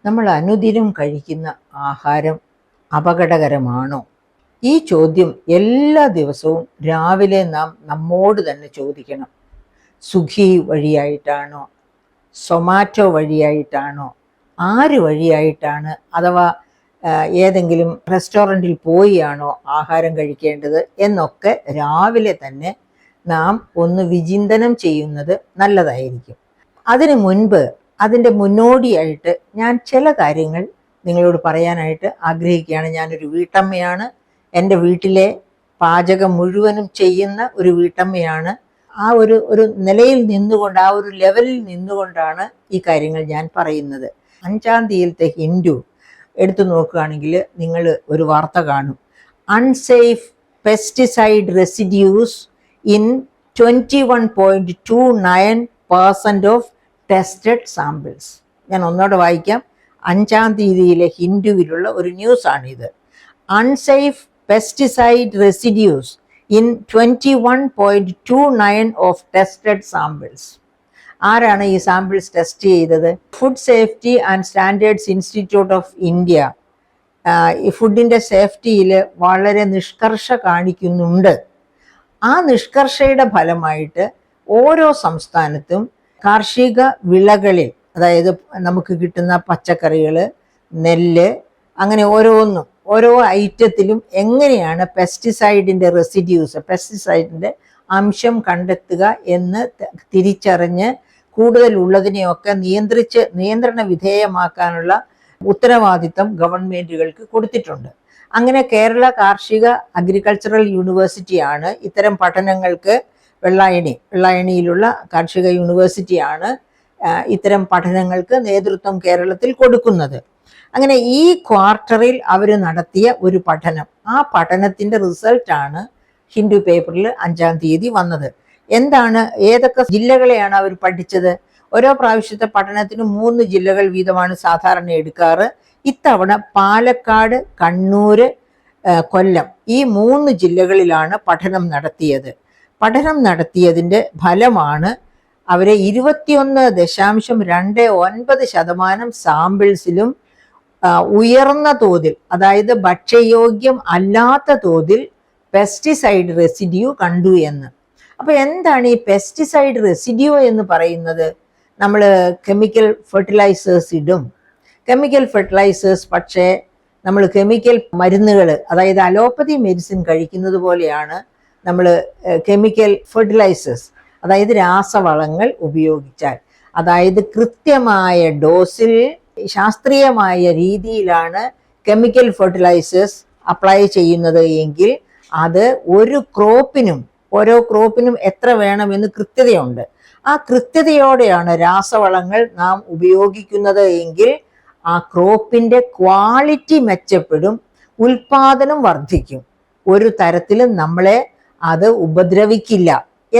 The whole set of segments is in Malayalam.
നമ്മൾ അനുദിനം കഴിക്കുന്ന ആഹാരം അപകടകരമാണോ? ഈ ചോദ്യം എല്ലാ ദിവസവും രാവിലെ നാം നമ്മോട് തന്നെ ചോദിക്കണം. സ്വിഗ്ഗി വഴിയായിട്ടാണോ, സൊമാറ്റോ വഴിയായിട്ടാണോ, ആര് വഴിയായിട്ടാണ്, അഥവാ ഏതെങ്കിലും റെസ്റ്റോറൻറ്റിൽ പോയാണോ ആഹാരം കഴിക്കേണ്ടത് എന്നൊക്കെ രാവിലെ തന്നെ നാം ഒന്ന് വിചിന്തനം ചെയ്യുന്നത് നല്ലതായിരിക്കും. അതിനു മുൻപ് അതിൻ്റെ മുന്നോടിയായിട്ട് ഞാൻ ചില കാര്യങ്ങൾ നിങ്ങളോട് പറയാനായിട്ട് ആഗ്രഹിക്കുകയാണ്. ഞാനൊരു വീട്ടമ്മയാണ്. എൻ്റെ വീട്ടിലെ പാചകം മുഴുവനും ചെയ്യുന്ന ഒരു വീട്ടമ്മയാണ്. ആ ഒരു നിലയിൽ നിന്നുകൊണ്ട്, ആ ഒരു ലെവലിൽ നിന്നുകൊണ്ടാണ് ഈ കാര്യങ്ങൾ ഞാൻ പറയുന്നത്. 5-ാം തീയതിയിലത്തെ ഹിന്ദു എടുത്തു നോക്കുകയാണെങ്കിൽ നിങ്ങൾ ഒരു വാർത്ത കാണും. Unsafe pesticide residues in 21.29% of tested samples. ഞാൻ ഒന്നോടെ വായിക്കാം. 5-ാം തീയതിയിലെ ഹിന്ദുവിലുള്ള ഒരു ന്യൂസാണിത്. Unsafe pesticide residues in 21.29 of tested samples. ആരാണ് ഈ സാമ്പിൾസ് ടെസ്റ്റ് ചെയ്തത്? Food safety and standards institute of India ഈ ഫുഡിൻ്റെ സേഫ്റ്റിയിൽ വളരെ നിഷ്കർഷ കാണിക്കുന്നുണ്ട്. ആ നിഷ്കർഷയുടെ ഫലമായിട്ട് ഓരോ സംസ്ഥാനത്തും കാർഷിക വിളകളിൽ, അതായത് നമുക്ക് കിട്ടുന്ന പച്ചക്കറികൾ, നെല്ല്, അങ്ങനെ ഓരോന്നും ഓരോ ഐറ്റത്തിലും എങ്ങനെയാണ് പെസ്റ്റിസൈഡിൻ്റെ റെസിഡ്യൂസ്, പെസ്റ്റിസൈഡിൻ്റെ അംശം കണ്ടെത്തുക എന്ന് തിരിച്ചറിഞ്ഞ് കൂടുതലുള്ളതിനെയൊക്കെ നിയന്ത്രണ വിധേയമാക്കാനുള്ള ഉത്തരവാദിത്തം ഗവൺമെൻറ്റുകൾക്ക് കൊടുത്തിട്ടുണ്ട്. അങ്ങനെ കേരള കാർഷിക അഗ്രികൾച്ചറൽ യൂണിവേഴ്സിറ്റിയാണ് ഇത്തരം പഠനങ്ങൾക്ക്, വെള്ളായണിയിലുള്ള കാർഷിക യൂണിവേഴ്സിറ്റിയാണ് ഇത്തരം പഠനങ്ങൾക്ക് നേതൃത്വം കേരളത്തിൽ കൊടുക്കുന്നത്. അങ്ങനെ ഈ ക്വാർട്ടറിൽ അവർ നടത്തിയ ഒരു പഠനം, ആ പഠനത്തിൻ്റെ റിസൾട്ടാണ് ഹിന്ദു പേപ്പറിൽ 5-ാം തീയതി വന്നത്. എന്താണ്, ഏതൊക്കെ ജില്ലകളെയാണ് അവർ പഠിച്ചത്? ഓരോ പ്രാവശ്യത്തെ പഠനത്തിന് 3 ജില്ലകൾ വീതമാണ് സാധാരണ എടുക്കാറ്. ഇത്തവണ പാലക്കാട്, കണ്ണൂർ, കൊല്ലം, ഈ 3 ജില്ലകളിലാണ് പഠനം നടത്തിയത്. പഠനം നടത്തിയതിൻ്റെ ഫലമാണ് അവരെ 21.29% സാമ്പിൾസിലും ഉയർന്ന തോതിൽ, അതായത് ഭക്ഷ്യയോഗ്യം അല്ലാത്ത തോതിൽ പെസ്റ്റിസൈഡ് റെസിഡ്യൂ കണ്ടു എന്ന്. അപ്പോൾ എന്താണ് ഈ പെസ്റ്റിസൈഡ് റെസിഡ്യൂ എന്ന് പറയുന്നത്? നമ്മൾ കെമിക്കൽ ഫെർട്ടിലൈസേഴ്സ് ഇടും. കെമിക്കൽ ഫെർട്ടിലൈസേഴ്സ്, പക്ഷേ നമ്മൾ കെമിക്കൽ മരുന്നുകൾ, അതായത് അലോപ്പതി മെഡിസിൻ കഴിക്കുന്നത് പോലെയാണ് നമ്മൾ കെമിക്കൽ ഫെർട്ടിലൈസേഴ്സ്, അതായത് രാസവളങ്ങൾ ഉപയോഗിച്ചാൽ, അതായത് കൃത്യമായ ഡോസിൽ ശാസ്ത്രീയമായ രീതിയിലാണ് കെമിക്കൽ ഫെർട്ടിലൈസേഴ്സ് അപ്ലൈ ചെയ്യുന്നത് എങ്കിൽ അത് ഓരോ ക്രോപ്പിനും എത്ര വേണമെന്ന് കൃത്യതയുണ്ട്. ആ കൃത്യതയോടെയാണ് രാസവളങ്ങൾ നാം ഉപയോഗിക്കുന്നത് എങ്കിൽ ആ ക്രോപ്പിൻ്റെ ക്വാളിറ്റി മെച്ചപ്പെടും, ഉൽപാദനം വർദ്ധിക്കും, ഒരു തരത്തിലും നമ്മളെ അത് ഉപദ്രവിക്കില്ല.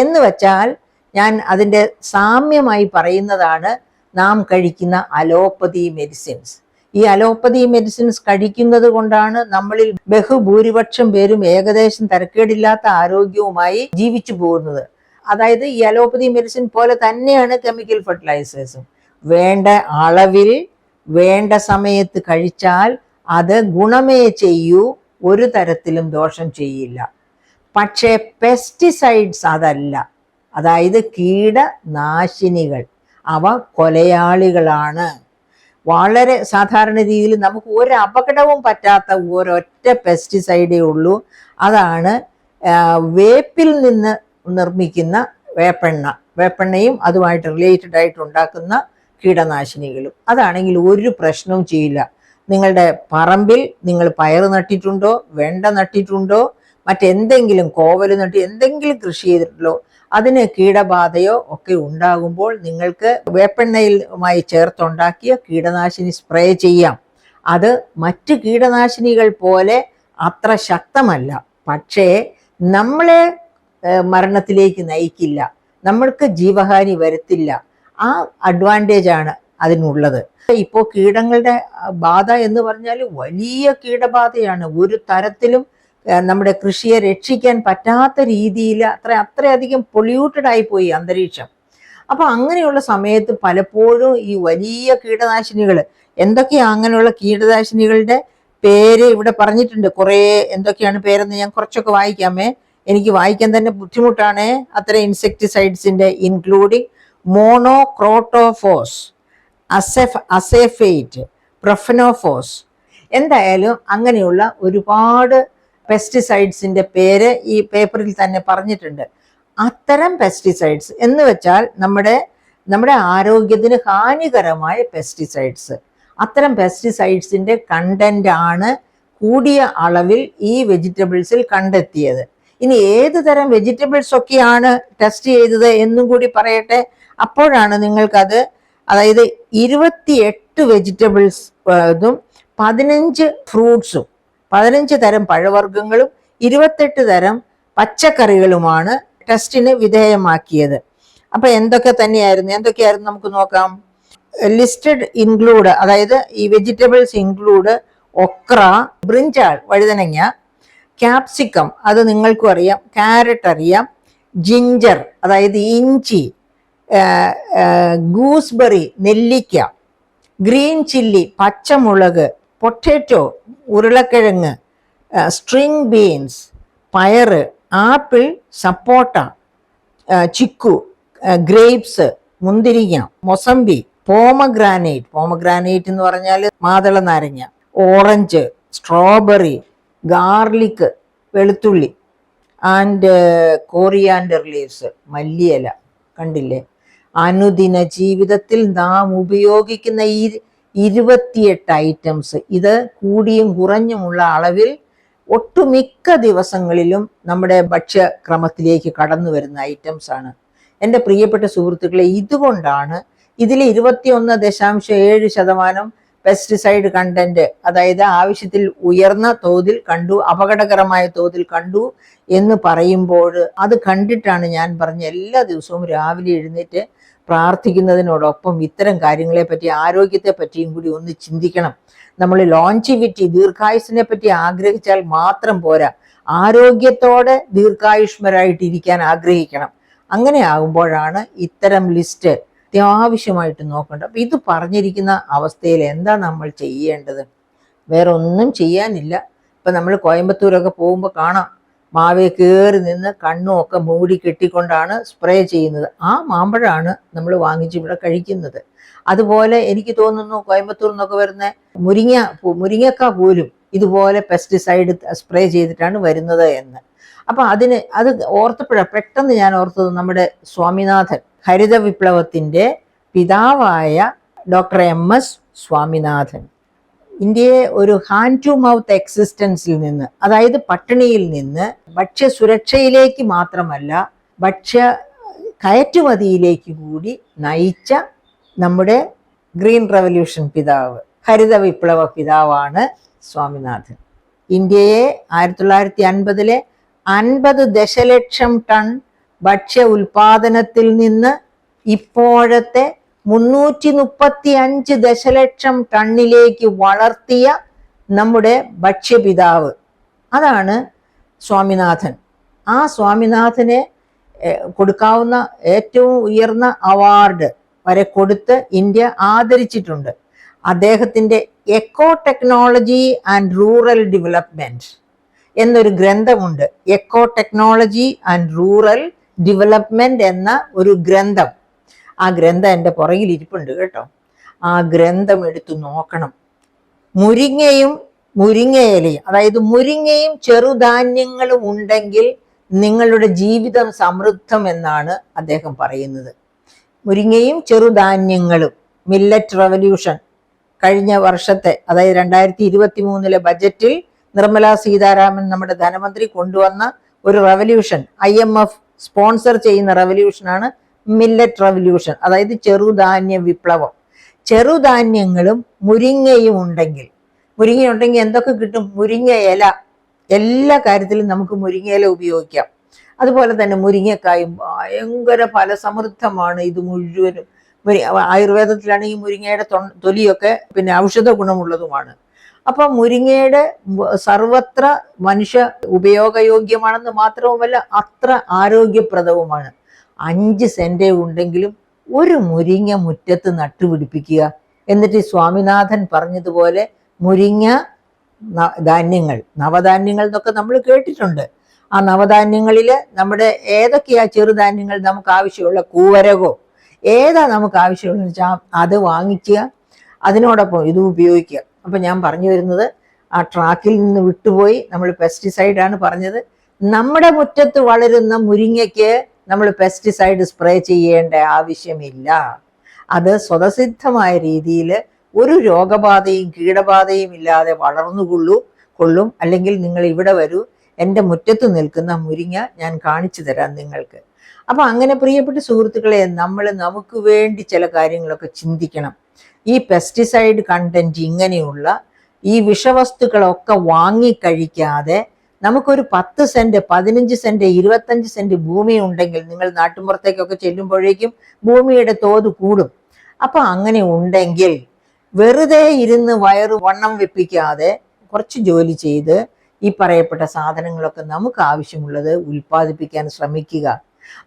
എന്ന് വച്ചാൽ ഞാൻ അതിൻ്റെ സാമ്യമായി പറയുന്നതാണ് നാം കഴിക്കുന്ന അലോപ്പതി മെഡിസിൻസ്. ഈ അലോപ്പതി മെഡിസിൻസ് കഴിക്കുന്നത് കൊണ്ടാണ് നമ്മളിൽ ബഹുഭൂരിപക്ഷം പേരും ഏകദേശം തരക്കേടില്ലാത്ത ആരോഗ്യവുമായി ജീവിച്ചു പോകുന്നത്. അതായത് ഈ അലോപ്പതി മെഡിസിൻ പോലെ തന്നെയാണ് കെമിക്കൽ ഫെർട്ടിലൈസേഴ്സും. വേണ്ട അളവിൽ വേണ്ട സമയത്ത് കഴിച്ചാൽ അത് ഗുണമേ ചെയ്യൂ, ഒരു തരത്തിലും ദോഷം ചെയ്യില്ല. പക്ഷേ പെസ്റ്റിസൈഡ്സ് അതല്ല, അതായത് കീടനാശിനികൾ, അവ കൊലയാളികളാണ്. വളരെ സാധാരണ രീതിയിൽ നമുക്ക് ഒരു അപകടവും പറ്റാത്ത ഒരൊറ്റ പെസ്റ്റിസൈഡേ ഉള്ളൂ. അതാണ് വേപ്പിൽ നിന്ന് നിർമ്മിക്കുന്ന വേപ്പെണ്ണയും അതുമായിട്ട് റിലേറ്റഡ് ആയിട്ട് ഉണ്ടാക്കുന്ന കീടനാശിനികളും. അതാണെങ്കിൽ ഒരു പ്രശ്നവും ചെയ്യില്ല. നിങ്ങളുടെ പറമ്പിൽ നിങ്ങൾ പയർ നട്ടിട്ടുണ്ടോ, വെണ്ട നട്ടിട്ടുണ്ടോ, മറ്റെന്തെങ്കിലും കോവൽ നട്ടി എന്തെങ്കിലും കൃഷി ചെയ്തിട്ടുണ്ടോ, അതിന് കീടബാധയോ ഒക്കെ ഉണ്ടാകുമ്പോൾ നിങ്ങൾക്ക് വേപ്പെണ്ണയുമായി ചേർത്തുണ്ടാക്കിയ കീടനാശിനി സ്പ്രേ ചെയ്യാം. അത് മറ്റ് കീടനാശിനികൾ പോലെ അത്ര ശക്തമല്ല, പക്ഷേ നമ്മളെ മരണത്തിലേക്ക് നയിക്കില്ല, നമ്മൾക്ക് ജീവഹാനി വരുത്തില്ല. ആ അഡ്വാൻറ്റേജാണ് അതിനുള്ളത്. ഇപ്പോൾ കീടങ്ങളുടെ ബാധ എന്ന് പറഞ്ഞാൽ വലിയ കീടബാധയാണ്. ഒരു തരത്തിലും നമ്മുടെ കൃഷിയെ രക്ഷിക്കാൻ പറ്റാത്ത രീതിയിൽ അത്രയധികം പൊല്യൂട്ടഡ് ആയിപ്പോയി അന്തരീക്ഷം. അപ്പൊ അങ്ങനെയുള്ള സമയത്ത് പലപ്പോഴും ഈ വലിയ കീടനാശിനികൾ, എന്തൊക്കെയാ അങ്ങനെയുള്ള കീടനാശിനികളുടെ പേര് ഇവിടെ പറഞ്ഞിട്ടുണ്ട്. കുറെ എന്തൊക്കെയാണ് പേരെന്ന് ഞാൻ കുറച്ചൊക്കെ വായിക്കാമേ. എനിക്ക് വായിക്കാൻ തന്നെ ബുദ്ധിമുട്ടാണ് അത്തരം ഇൻസെക്ടിസൈഡ്സിന്റെ. ഇൻക്ലൂഡിങ് മോണോക്രോട്ടോഫോസ്, അസേഫേറ്റ്, പ്രൊഫനോഫോസ്. എന്തായാലും അങ്ങനെയുള്ള ഒരുപാട് പെസ്റ്റിസൈഡ്സിന്റെ പേര് ഈ പേപ്പറിൽ തന്നെ പറഞ്ഞിട്ടുണ്ട്. അത്തരം പെസ്റ്റിസൈഡ്സ് എന്ന് വെച്ചാൽ നമ്മുടെ ആരോഗ്യത്തിന് ഹാനികരമായ പെസ്റ്റിസൈഡ്സ്. അത്തരം പെസ്റ്റിസൈഡ്സിന്റെ കണ്ടന്റ് ആണ് കൂടിയ അളവിൽ ഈ വെജിറ്റബിൾസിൽ കണ്ടെത്തിയത്. ഇനി ഏത് തരം വെജിറ്റബിൾസ് ഒക്കെയാണ് ടെസ്റ്റ് ചെയ്തത് എന്നും കൂടി പറയട്ടെ. അപ്പോഴാണ് നിങ്ങൾക്കത്, അതായത് 28 വെജിറ്റബിൾസ് 15 ഫ്രൂട്ട്സും 15 തരം പഴവർഗ്ഗങ്ങളും 28 തരം പച്ചക്കറികളുമാണ് ടെസ്റ്റിന് വിധേയമാക്കിയത്. അപ്പൊ എന്തൊക്കെയായിരുന്നു നമുക്ക് നോക്കാം. ലിസ്റ്റഡ് ഇൻക്ലൂഡ്, അതായത് ഈ വെജിറ്റബിൾസ് ഇൻക്ലൂഡ് ഒക്ര, ബ്രിഞ്ചാൾ വഴുതനങ്ങ, ക്യാപ്സിക്കം അത് നിങ്ങൾക്കും അറിയാം, ക്യാരറ്റ് അറിയാം, ജിഞ്ചർ അതായത് ഇഞ്ചി, ഗൂസ്ബെറി നെല്ലിക്ക, ഗ്രീൻ ചില്ലി പച്ചമുളക്, പൊട്ടാറ്റോ ഉരുളക്കിഴങ്ങ്, സ്ട്രിങ് ബീൻസ് പയറ്, ആപ്പിൾ, സപ്പോട്ട, ചിക്കു, ഗ്രേപ്സ് മുന്തിരിങ്ങ, മൊസംബി, പോമഗ്രാനൈറ്റ് എന്ന് പറഞ്ഞാൽ മാതള നാരങ്ങ, ഓറഞ്ച്, സ്ട്രോബെറി, ഗാർലിക് വെളുത്തുള്ളി, ആൻഡ് കോറിയാൻഡർ ലീവ്സ് മല്ലിയില. കണ്ടില്ലേ? അനുദിന ജീവിതത്തിൽ നാം ഉപയോഗിക്കുന്ന ഈ 28 ഐറ്റംസ്, ഇത് കൂടിയും കുറഞ്ഞുമുള്ള അളവിൽ ഒട്ടുമിക്ക ദിവസങ്ങളിലും നമ്മുടെ ഭക്ഷ്യക്രമത്തിലേക്ക് കടന്നു വരുന്ന ഐറ്റംസ് ആണ്. എൻ്റെ പ്രിയപ്പെട്ട സുഹൃത്തുക്കളെ, ഇതുകൊണ്ടാണ് ഇതിൽ 21.7% പെസ്റ്റിസൈഡ് കണ്ടന്റ്, അതായത് ആവശ്യത്തിൽ ഉയർന്ന തോതിൽ കണ്ടു, അപകടകരമായ തോതിൽ കണ്ടു എന്ന് പറയുമ്പോൾ അത് കണ്ടിട്ടാണ് ഞാൻ പറഞ്ഞ എല്ലാ ദിവസവും രാവിലെ എഴുന്നേറ്റ് പ്രാർത്ഥിക്കുന്നതിനോടൊപ്പം ഇത്തരം കാര്യങ്ങളെ പറ്റി, ആരോഗ്യത്തെ പറ്റിയും കൂടി ഒന്ന് ചിന്തിക്കണം. നമ്മൾ ലോഞ്ചിവിറ്റി, ദീർഘായുസിനെ പറ്റി ആഗ്രഹിച്ചാൽ മാത്രം പോരാ, ആരോഗ്യത്തോടെ ദീർഘായുഷ്മരായിട്ടിരിക്കാൻ ആഗ്രഹിക്കണം. അങ്ങനെ ആകുമ്പോഴാണ് ഇത്തരം ലിസ്റ്റ് അത്യാവശ്യമായിട്ട് നോക്കേണ്ടത്. അപ്പം ഇത് പറഞ്ഞിരിക്കുന്ന അവസ്ഥയിൽ എന്താ നമ്മൾ ചെയ്യേണ്ടത്? വേറെ ഒന്നും ചെയ്യാനില്ല. ഇപ്പം നമ്മൾ കോയമ്പത്തൂരൊക്കെ പോകുമ്പോൾ കാണാം, മാവേ കയറി നിന്ന് കണ്ണും ഒക്കെ മൂടി കെട്ടിക്കൊണ്ടാണ് സ്പ്രേ ചെയ്യുന്നത്. ആ മാമ്പഴമാണ് നമ്മൾ വാങ്ങിച്ച് ഇവിടെ കഴിക്കുന്നത്. അതുപോലെ എനിക്ക് തോന്നുന്നു കോയമ്പത്തൂർ നിന്നൊക്കെ വരുന്ന മുരിങ്ങക്ക പോലും ഇതുപോലെ പെസ്റ്റിസൈഡ് സ്പ്രേ ചെയ്തിട്ടാണ് വരുന്നത് എന്ന്. അപ്പം അത് പെട്ടെന്ന് ഞാൻ ഓർത്തത് നമ്മുടെ സ്വാമിനാഥൻ, ഹരിത വിപ്ലവത്തിൻ്റെ പിതാവായ ഡോക്ടർ MS സ്വാമിനാഥൻ ഇന്ത്യയെ ഒരു ഹാൻഡ് ടു മൗത്ത് എക്സിസ്റ്റൻസിൽ നിന്ന്, അതായത് പട്ടിണിയിൽ നിന്ന് ഭക്ഷ്യസുരക്ഷയിലേക്ക് മാത്രമല്ല ഭക്ഷ്യ കയറ്റുമതിയിലേക്ക് കൂടി നയിച്ച നമ്മുടെ ഗ്രീൻ റവല്യൂഷൻ പിതാവ്, ഹരിത വിപ്ലവ പിതാവാണ് സ്വാമിനാഥൻ. ഇന്ത്യയെ 1950 50 ദശലക്ഷം ടൺ ഭക്ഷ്യ ഉൽപാദനത്തിൽ നിന്ന് ഇപ്പോഴത്തെ 335 ദശലക്ഷം ടണ്ണിലേക്ക് വളർത്തിയ നമ്മുടെ ഭക്ഷ്യപിതാവ്, അതാണ് സ്വാമിനാഥൻ. ആ സ്വാമിനാഥനെ കൊടുക്കാവുന്ന ഏറ്റവും ഉയർന്ന അവാർഡ് വരെ കൊടുത്ത് ഇന്ത്യ ആദരിച്ചിട്ടുണ്ട്. അദ്ദേഹത്തിൻ്റെ eco technology and rural development എന്നൊരു ഗ്രന്ഥമുണ്ട്. Eco technology and rural development എന്ന ഒരു ഗ്രന്ഥം. ആ ഗ്രന്ഥം എൻ്റെ പുറകിൽ ഇരിപ്പുണ്ട് കേട്ടോ. ആ ഗ്രന്ഥം എടുത്തു നോക്കണം. മുരിങ്ങയിലയും, അതായത് മുരിങ്ങയും ചെറുധാന്യങ്ങളും ഉണ്ടെങ്കിൽ നിങ്ങളുടെ ജീവിതം സമൃദ്ധം എന്നാണ് അദ്ദേഹം പറയുന്നത്. മുരിങ്ങയും ചെറുധാന്യങ്ങളും, മില്ലറ്റ് റവല്യൂഷൻ കഴിഞ്ഞ വർഷത്തെ, അതായത് 2023 ബജറ്റിൽ നിർമ്മല സീതാരാമൻ നമ്മുടെ ധനമന്ത്രി കൊണ്ടുവന്ന ഒരു റവല്യൂഷൻ, IMF സ്പോൺസർ ചെയ്യുന്ന റവല്യൂഷനാണ് മില്ലറ്റ് റവല്യൂഷൻ, അതായത് ചെറുധാന്യ വിപ്ലവം. ചെറുധാന്യങ്ങളും മുരിങ്ങയും ഉണ്ടെങ്കിൽ എന്തൊക്കെ കിട്ടും? മുരിങ്ങ ഇല, എല്ലാ കാര്യത്തിലും നമുക്ക് മുരിങ്ങയില ഉപയോഗിക്കാം. അതുപോലെ തന്നെ മുരിങ്ങക്കായും ഭയങ്കര ഫലസമൃദ്ധമാണ്. ഇത് മുഴുവനും ആയുർവേദത്തിലാണെങ്കിൽ മുരിങ്ങയുടെ തൊലിയൊക്കെ പിന്നെ ഔഷധ ഗുണമുള്ളതുമാണ്. അപ്പൊ മുരിങ്ങയുടെ സർവത്ര മനുഷ്യ ഉപയോഗയോഗ്യമാണെന്ന് മാത്രവുമല്ല അത്ര ആരോഗ്യപ്രദവുമാണ്. 5 സെന്റ് ഉണ്ടെങ്കിലും ഒരു മുരിങ്ങ മുറ്റത്ത് നട്ടുപിടിപ്പിക്കുക. എന്നിട്ട് സ്വാമിനാഥൻ പറഞ്ഞതുപോലെ മുരിങ്ങ ധാന്യങ്ങൾ, നവധാന്യങ്ങൾ എന്നൊക്കെ നമ്മൾ കേട്ടിട്ടുണ്ട്. ആ നവധാന്യങ്ങളിൽ നമ്മുടെ ഏതൊക്കെയാ ചെറുധാന്യങ്ങൾ നമുക്ക് ആവശ്യമുള്ള, കൂവരകോ ഏതാ നമുക്ക് ആവശ്യമുള്ളതെന്ന് വെച്ചാൽ അത് വാങ്ങിക്കുക, അതിനോടൊപ്പം ഇത് ഉപയോഗിക്കുക. അപ്പൊ ഞാൻ പറഞ്ഞു വരുന്നത്, ആ ട്രാക്കിൽ നിന്ന് വിട്ടുപോയി നമ്മൾ പെസ്റ്റിസൈഡാണ് പറഞ്ഞത്. നമ്മുടെ മുറ്റത്ത് വളരുന്ന മുരിങ്ങയ്ക്ക് നമ്മൾ പെസ്റ്റിസൈഡ് സ്പ്രേ ചെയ്യേണ്ട ആവശ്യമില്ല. അത് സ്വതസിദ്ധമായ രീതിയിൽ ഒരു രോഗബാധയും കീടബാധയും ഇല്ലാതെ കൊള്ളും. അല്ലെങ്കിൽ നിങ്ങൾ ഇവിടെ വരൂ, എൻ്റെ മുറ്റത്ത് നിൽക്കുന്ന മുരിങ്ങ ഞാൻ കാണിച്ചു തരാം നിങ്ങൾക്ക്. അപ്പൊ അങ്ങനെ പ്രിയപ്പെട്ട സുഹൃത്തുക്കളെ, നമ്മൾ നമുക്ക് വേണ്ടി ചില കാര്യങ്ങളൊക്കെ ചിന്തിക്കണം. ഈ പെസ്റ്റിസൈഡ് കണ്ടന്റ്, ഇങ്ങനെയുള്ള ഈ വിഷവസ്തുക്കളൊക്കെ വാങ്ങിക്കഴിക്കാതെ നമുക്കൊരു 10 സെന്റ് 15 സെന്റ് 25 സെന്റ് ഭൂമി ഉണ്ടെങ്കിൽ, നിങ്ങൾ നാട്ടുമ്പുറത്തേക്കൊക്കെ ചെല്ലുമ്പോഴേക്കും ഭൂമിയുടെ തോത് കൂടും. അപ്പൊ അങ്ങനെ ഉണ്ടെങ്കിൽ വെറുതെ ഇരുന്ന് വയറ് വണ്ണം വെപ്പിക്കാതെ കുറച്ച് ജോലി ചെയ്ത് ഈ പറയപ്പെട്ട സാധനങ്ങളൊക്കെ നമുക്ക് ആവശ്യമുള്ളത് ഉൽപ്പാദിപ്പിക്കാൻ ശ്രമിക്കുക.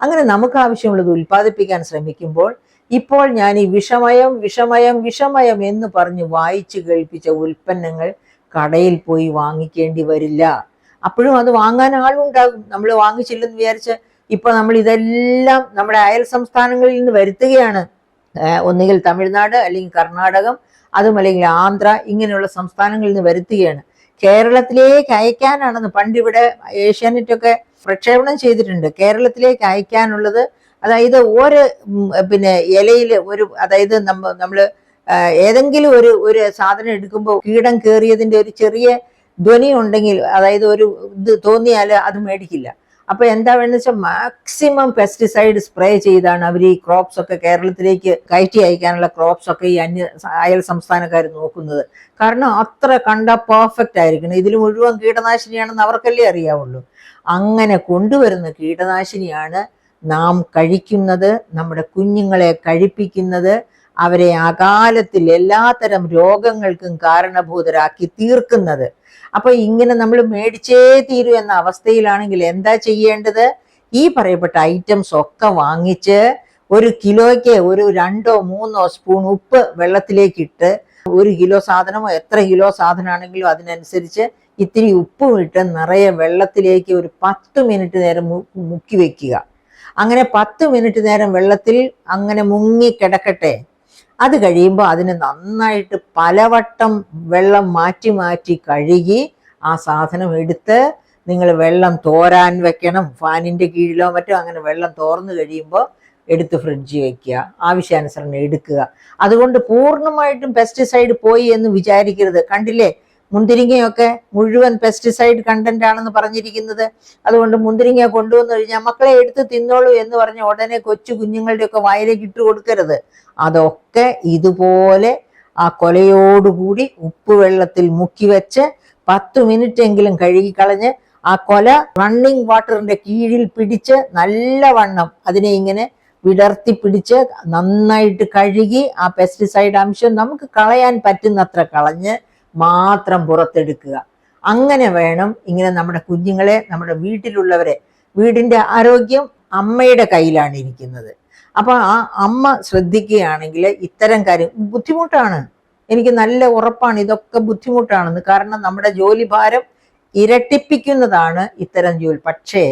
അങ്ങനെ നമുക്ക് ആവശ്യമുള്ളത് ഉൽപ്പാദിപ്പിക്കാൻ ശ്രമിക്കുമ്പോൾ ഇപ്പോൾ ഞാൻ ഈ വിഷമയം എന്ന് പറഞ്ഞ് വായിച്ചു കേൾപ്പിച്ച ഉൽപ്പന്നങ്ങൾ കടയിൽ പോയി വാങ്ങിക്കേണ്ടി വരില്ല. അപ്പോഴും അത് വാങ്ങാൻ ആളുണ്ടാകും. നമ്മൾ വാങ്ങിച്ചില്ലെന്ന് വിചാരിച്ച് ഇപ്പൊ നമ്മൾ ഇതെല്ലാം നമ്മുടെ അയൽ സംസ്ഥാനങ്ങളിൽ നിന്ന് വരുത്തുകയാണ്. ഒന്നുകിൽ തമിഴ്നാട്, അല്ലെങ്കിൽ കർണാടകം, അതും അല്ലെങ്കിൽ ആന്ധ്ര, ഇങ്ങനെയുള്ള സംസ്ഥാനങ്ങളിൽ നിന്ന് വരുത്തുകയാണ്. കേരളത്തിലേക്ക് അയക്കാനാണെന്ന് പണ്ടിവിടെ ഏഷ്യാനെറ്റൊക്കെ പ്രക്ഷേപണം ചെയ്തിട്ടുണ്ട്. കേരളത്തിലേക്ക് അയക്കാനുള്ളത്, അതായത് ഇലയിൽ അതായത് നമ്മള് ഏതെങ്കിലും ഒരു സാധനം എടുക്കുമ്പോൾ കീടം കയറിയതിന്റെ ഒരു ചെറിയ ധ്വനി ഉണ്ടെങ്കിൽ, അതായത് ഒരു ഇത് തോന്നിയാൽ അത് മേടിക്കില്ല. അപ്പൊ എന്താ വേണമെന്ന് വെച്ചാൽ മാക്സിമം പെസ്റ്റിസൈഡ് സ്പ്രേ ചെയ്താണ് അവർ ഈ ക്രോപ്സ് ഒക്കെ കേരളത്തിലേക്ക് കയറ്റി അയക്കാനുള്ള ക്രോപ്സ് ഒക്കെ ഈ അയൽ സംസ്ഥാനക്കാർ നോക്കുന്നത്. കാരണം അത്ര കണ്ട പെർഫെക്റ്റ് ആയിരിക്കണം. ഇതിൽ മുഴുവൻ കീടനാശിനിയാണെന്ന് അവർക്കല്ലേ അറിയാവുള്ളൂ. അങ്ങനെ കൊണ്ടുവരുന്ന കീടനാശിനിയാണ് നാം കഴിക്കുന്നത്, നമ്മുടെ കുഞ്ഞുങ്ങളെ കഴിപ്പിക്കുന്നത്, അവരെ അകാലത്തിൽ എല്ലാത്തരം രോഗങ്ങൾക്കും കാരണഭൂതരാക്കി തീർക്കുന്നത്. അപ്പൊ ഇങ്ങനെ നമ്മൾ മേടിച്ചേ തീരൂ എന്ന അവസ്ഥയിലാണെങ്കിൽ എന്താ ചെയ്യേണ്ടത്? ഈ പറയപ്പെട്ട ഐറ്റംസ് ഒക്കെ വാങ്ങിച്ച് 1 കിലോയ്ക്ക് ഒരു 2-3 സ്പൂൺ ഉപ്പ് വെള്ളത്തിലേക്കിട്ട്, 1 കിലോ സാധനമോ എത്ര കിലോ സാധനമാണെങ്കിലും അതിനനുസരിച്ച് ഇത്തിരി ഉപ്പും ഇട്ട് നിറയെ വെള്ളത്തിലേക്ക് ഒരു 10 മിനിറ്റ് നേരം മുക്കി വെക്കുക. അങ്ങനെ 10 മിനിറ്റ് നേരം വെള്ളത്തിൽ അങ്ങനെ മുങ്ങി കിടക്കട്ടെ. അത് കഴിയുമ്പോൾ അതിന് നന്നായിട്ട് പലവട്ടം വെള്ളം മാറ്റി മാറ്റി കഴുകി ആ സാധനം എടുത്ത് നിങ്ങൾ വെള്ളം തോരാൻ വെക്കണം. ഫാനിൻ്റെ കീഴിലോ മറ്റോ അങ്ങനെ വെള്ളം തോർന്നു കഴിയുമ്പോൾ എടുത്ത് ഫ്രിഡ്ജിൽ വെക്കുക, ആവശ്യാനുസരണം എടുക്കുക. അതുകൊണ്ട് പൂർണ്ണമായിട്ടും പെസ്റ്റിസൈഡ് പോയി എന്ന് വിചാരിക്കരുത്. കണ്ടില്ലേ, മുന്തിരിങ്ങയൊക്കെ മുഴുവൻ പെസ്റ്റിസൈഡ് കണ്ടന്റ് ആണെന്ന് പറഞ്ഞിരിക്കുന്നത്. അതുകൊണ്ട് മുന്തിരിങ്ങ കൊണ്ടുവന്നു കഴിഞ്ഞാൽ മക്കളെ എടുത്ത് തിന്നോളൂ എന്ന് പറഞ്ഞ ഉടനെ കൊച്ചു കുഞ്ഞുങ്ങളുടെയൊക്കെ വായിലേക്ക് ഇട്ട് കൊടുക്കരുത്. അതൊക്കെ ഇതുപോലെ ആ കൊലയോടുകൂടി ഉപ്പ് വെള്ളത്തിൽ മുക്കി വെച്ച് 10 മിനിറ്റ് എങ്കിലും കഴുകിക്കളഞ്ഞ് ആ കൊല റണ്ണിങ് വാട്ടറിന്റെ കീഴിൽ പിടിച്ച് നല്ലവണ്ണം അതിനെ ഇങ്ങനെ വിടർത്തി പിടിച്ച് നന്നായിട്ട് കഴുകി ആ പെസ്റ്റിസൈഡ് അംശം നമുക്ക് കളയാൻ പറ്റുന്നത്ര കളഞ്ഞ് മാത്രം പുറത്തെടുക്കുക. അങ്ങനെ വേണം ഇങ്ങനെ നമ്മുടെ കുഞ്ഞുങ്ങളെ, നമ്മുടെ വീട്ടിലുള്ളവരെ, വീടിന്റെ ആരോഗ്യം അമ്മയുടെ കയ്യിലാണ് ഇരിക്കുന്നത്. അപ്പൊ ആ അമ്മ ശ്രദ്ധിക്കുകയാണെങ്കിൽ ഇത്തരം കാര്യം ബുദ്ധിമുട്ടാണ്, എനിക്ക് നല്ല ഉറപ്പാണ് ഇതൊക്കെ ബുദ്ധിമുട്ടാണെന്ന്. കാരണം നമ്മുടെ ജോലി ഭാരം ഇരട്ടിപ്പിക്കുന്നതാണ് ഇത്തരം ജോലി. പക്ഷേ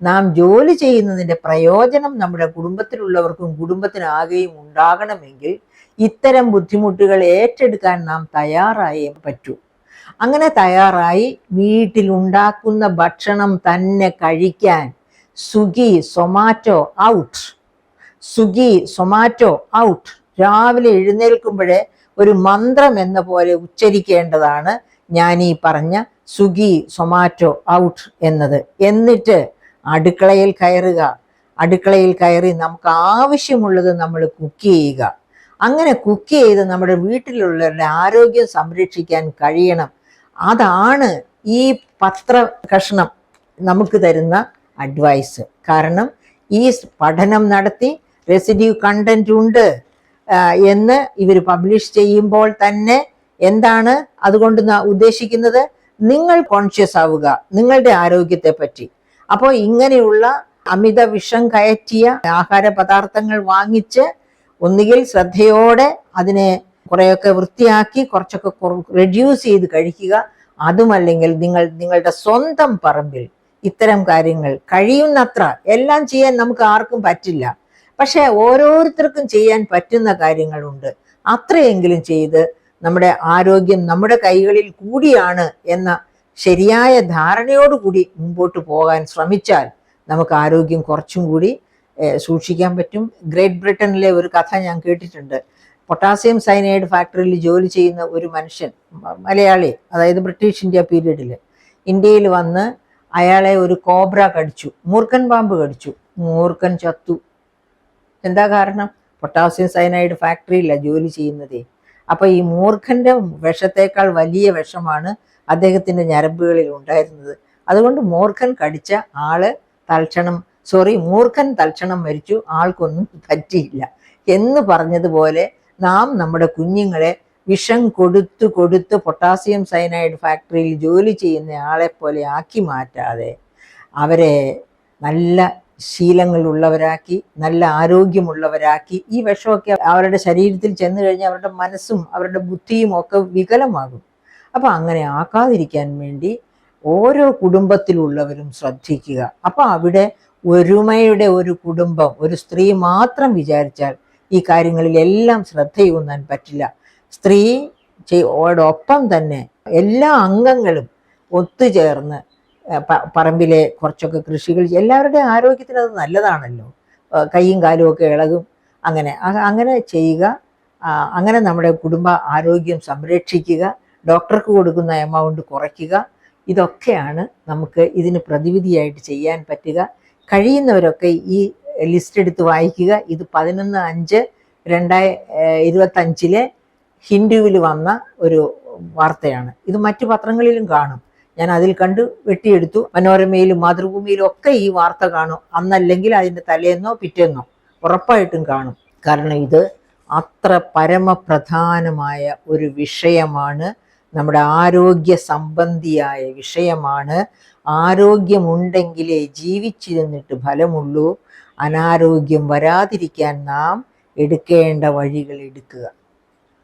നാം ജോലി ചെയ്യുന്നതിന്റെ പ്രയോജനം നമ്മുടെ കുടുംബത്തിലുള്ളവർക്കും കുടുംബത്തിനാകെയും ഉണ്ടാകണമെങ്കിൽ ഇത്തരം ബുദ്ധിമുട്ടുകൾ ഏറ്റെടുക്കാൻ നാം തയ്യാറായേ പറ്റൂ. അങ്ങനെ തയ്യാറായി വീട്ടിലുണ്ടാക്കുന്ന ഭക്ഷണം തന്നെ കഴിക്കാൻ സ്വിഗ്ഗി സൊമാറ്റോ ഔട്ട് രാവിലെ എഴുന്നേൽക്കുമ്പോഴേ ഒരു മന്ത്രം എന്ന പോലെ ഉച്ചരിക്കേണ്ടതാണ് ഞാൻ ഈ പറഞ്ഞ സ്വിഗ്ഗി സൊമാറ്റോ ഔട്ട് എന്നത്. എന്നിട്ട് അടുക്കളയിൽ കയറി നമുക്ക് ആവശ്യമുള്ളത് നമ്മൾ കുക്ക് ചെയ്യുക. അങ്ങനെ കുക്ക് ചെയ്ത് നമ്മുടെ വീട്ടിലുള്ളവരുടെ ആരോഗ്യം സംരക്ഷിക്കാൻ കഴിയണം. അതാണ് ഈ പത്ര കഷ്ണം നമുക്ക് തരുന്ന അഡ്വൈസ്. കാരണം ഈ പഠനം നടത്തി റെസിഡ്യൂ കണ്ടന്റ് ഉണ്ട് എന്ന് ഇവർ പബ്ലിഷ് ചെയ്യുമ്പോൾ തന്നെ എന്താണ് അതുകൊണ്ട് ഉദ്ദേശിക്കുന്നത്? നിങ്ങൾ കോൺഷ്യസ് ആവുക നിങ്ങളുടെ ആരോഗ്യത്തെ പറ്റി. അപ്പോൾ ഇങ്ങനെയുള്ള അമിത വിഷം കയറ്റിയ ആഹാര പദാർത്ഥങ്ങൾ വാങ്ങിച്ച് ഒന്നുകിൽ ശ്രദ്ധയോടെ അതിനെ കുറെയൊക്കെ വൃത്തിയാക്കി കുറച്ചൊക്കെ റെഡ്യൂസ് ചെയ്ത് കഴിക്കുക. അതുമല്ലെങ്കിൽ നിങ്ങളുടെ സ്വന്തം പറമ്പിൽ ഇത്തരം കാര്യങ്ങൾ കഴിയുന്നത്ര, എല്ലാം ചെയ്യാൻ നമുക്ക് ആർക്കും പറ്റില്ല, പക്ഷെ ഓരോരുത്തർക്കും ചെയ്യാൻ പറ്റുന്ന കാര്യങ്ങളുണ്ട്. അത്രയെങ്കിലും ചെയ്ത് നമ്മുടെ ആരോഗ്യം നമ്മുടെ കൈകളിൽ കൂടിയാണ് എന്ന ശരിയായ ധാരണയോടുകൂടി മുമ്പോട്ട് പോകാൻ ശ്രമിച്ചാൽ നമുക്ക് ആരോഗ്യം കുറച്ചും കൂടി സൂക്ഷിക്കാൻ പറ്റും. ഗ്രേറ്റ് ബ്രിട്ടനിലെ ഒരു കഥ ഞാൻ കേട്ടിട്ടുണ്ട്. പൊട്ടാസ്യം സയനൈഡ് ഫാക്ടറിയിൽ ജോലി ചെയ്യുന്ന ഒരു മനുഷ്യൻ, മലയാളി, അതായത് ബ്രിട്ടീഷ് ഇന്ത്യ പീരീഡിൽ ഇന്ത്യയിൽ വന്ന് അയാളെ ഒരു കോബ്ര കടിച്ചു, മൂർഖൻ പാമ്പ് കടിച്ചു. മൂർഖൻ ചത്തു. എന്താ കാരണം? പൊട്ടാസ്യം സയനൈഡ് ഫാക്ടറിയില്ല ജോലി ചെയ്യുന്നതേ. അപ്പൊ ഈ മൂർഖന്റെ വിഷത്തേക്കാൾ വലിയ വിഷമാണ് അദ്ദേഹത്തിന്റെ ഞരമ്പുകളിൽ ഉണ്ടായിരുന്നത്. അതുകൊണ്ട് മൂർഖൻ കടിച്ച ആള് മൂർഖൻ തൽക്ഷണം മരിച്ചു, ആൾക്കൊന്നും പറ്റിയില്ല എന്ന് പറഞ്ഞതുപോലെ നാം നമ്മുടെ കുഞ്ഞുങ്ങളെ വിഷം കൊടുത്ത് കൊടുത്ത് പൊട്ടാസ്യം സയനൈഡ് ഫാക്ടറിയിൽ ജോലി ചെയ്യുന്ന ആളെ പോലെ ആക്കി മാറ്റാതെ അവരെ നല്ല ശീലങ്ങളുള്ളവരാക്കി, നല്ല ആരോഗ്യമുള്ളവരാക്കി, ഈ വിഷമൊക്കെ അവരുടെ ശരീരത്തിൽ ചെന്ന് കഴിഞ്ഞാൽ അവരുടെ മനസ്സും അവരുടെ ബുദ്ധിയും ഒക്കെ വികലമാകും. അപ്പൊ അങ്ങനെ ആക്കാതിരിക്കാൻ വേണ്ടി ഓരോ കുടുംബത്തിലുള്ളവരും ശ്രദ്ധിക്കുക. അപ്പൊ അവിടെ ഒരുമയുടെ ഒരു കുടുംബം, ഒരു സ്ത്രീ മാത്രം വിചാരിച്ചാൽ ഈ കാര്യങ്ങളിലെല്ലാം ശ്രദ്ധയൂന്നാൻ പറ്റില്ല. സ്ത്രീയോടൊപ്പം തന്നെ എല്ലാ അംഗങ്ങളും ഒത്തുചേർന്ന് പറമ്പിലെ കുറച്ചൊക്കെ കൃഷികൾ, എല്ലാവരുടെയും ആരോഗ്യത്തിന് അത് നല്ലതാണല്ലോ. കൈയും കാലും ഒക്കെ ഇളകും. അങ്ങനെ ചെയ്യുക. അങ്ങനെ നമ്മുടെ കുടുംബ ആരോഗ്യം സംരക്ഷിക്കുക. ഡോക്ടർക്ക് കൊടുക്കുന്ന എമൗണ്ട് കുറയ്ക്കുക. ഇതൊക്കെയാണ് നമുക്ക് ഇതിന് പ്രതിവിധിയായിട്ട് ചെയ്യാൻ പറ്റുക. കഴിയുന്നവരൊക്കെ ഈ ലിസ്റ്റ് എടുത്ത് വായിക്കുക. ഇത് 11/5/2025 ഹിന്ദുവിൽ വന്ന ഒരു വാർത്തയാണ്. ഇത് മറ്റു പത്രങ്ങളിലും കാണും. ഞാൻ അതിൽ കണ്ട് വെട്ടിയെടുത്തു. മനോരമയിലും മാതൃഭൂമിയിലും ഒക്കെ ഈ വാർത്ത കാണും. അന്നല്ലെങ്കിൽ അതിൻ്റെ തലേന്നോ പിറ്റേന്നോ ഉറപ്പായിട്ടും കാണും. കാരണം ഇത് അത്ര പരമപ്രധാനമായ ഒരു വിഷയമാണ്. നമ്മുടെ ആരോഗ്യ സംബന്ധിയായ വിഷയമാണ്. ആരോഗ്യമുണ്ടെങ്കിലേ ജീവിച്ചിരുന്നിട്ട് ഫലമുള്ളൂ. അനാരോഗ്യം വരാതിരിക്കാൻ നാം എടുക്കേണ്ട വഴികൾ എടുക്കുക.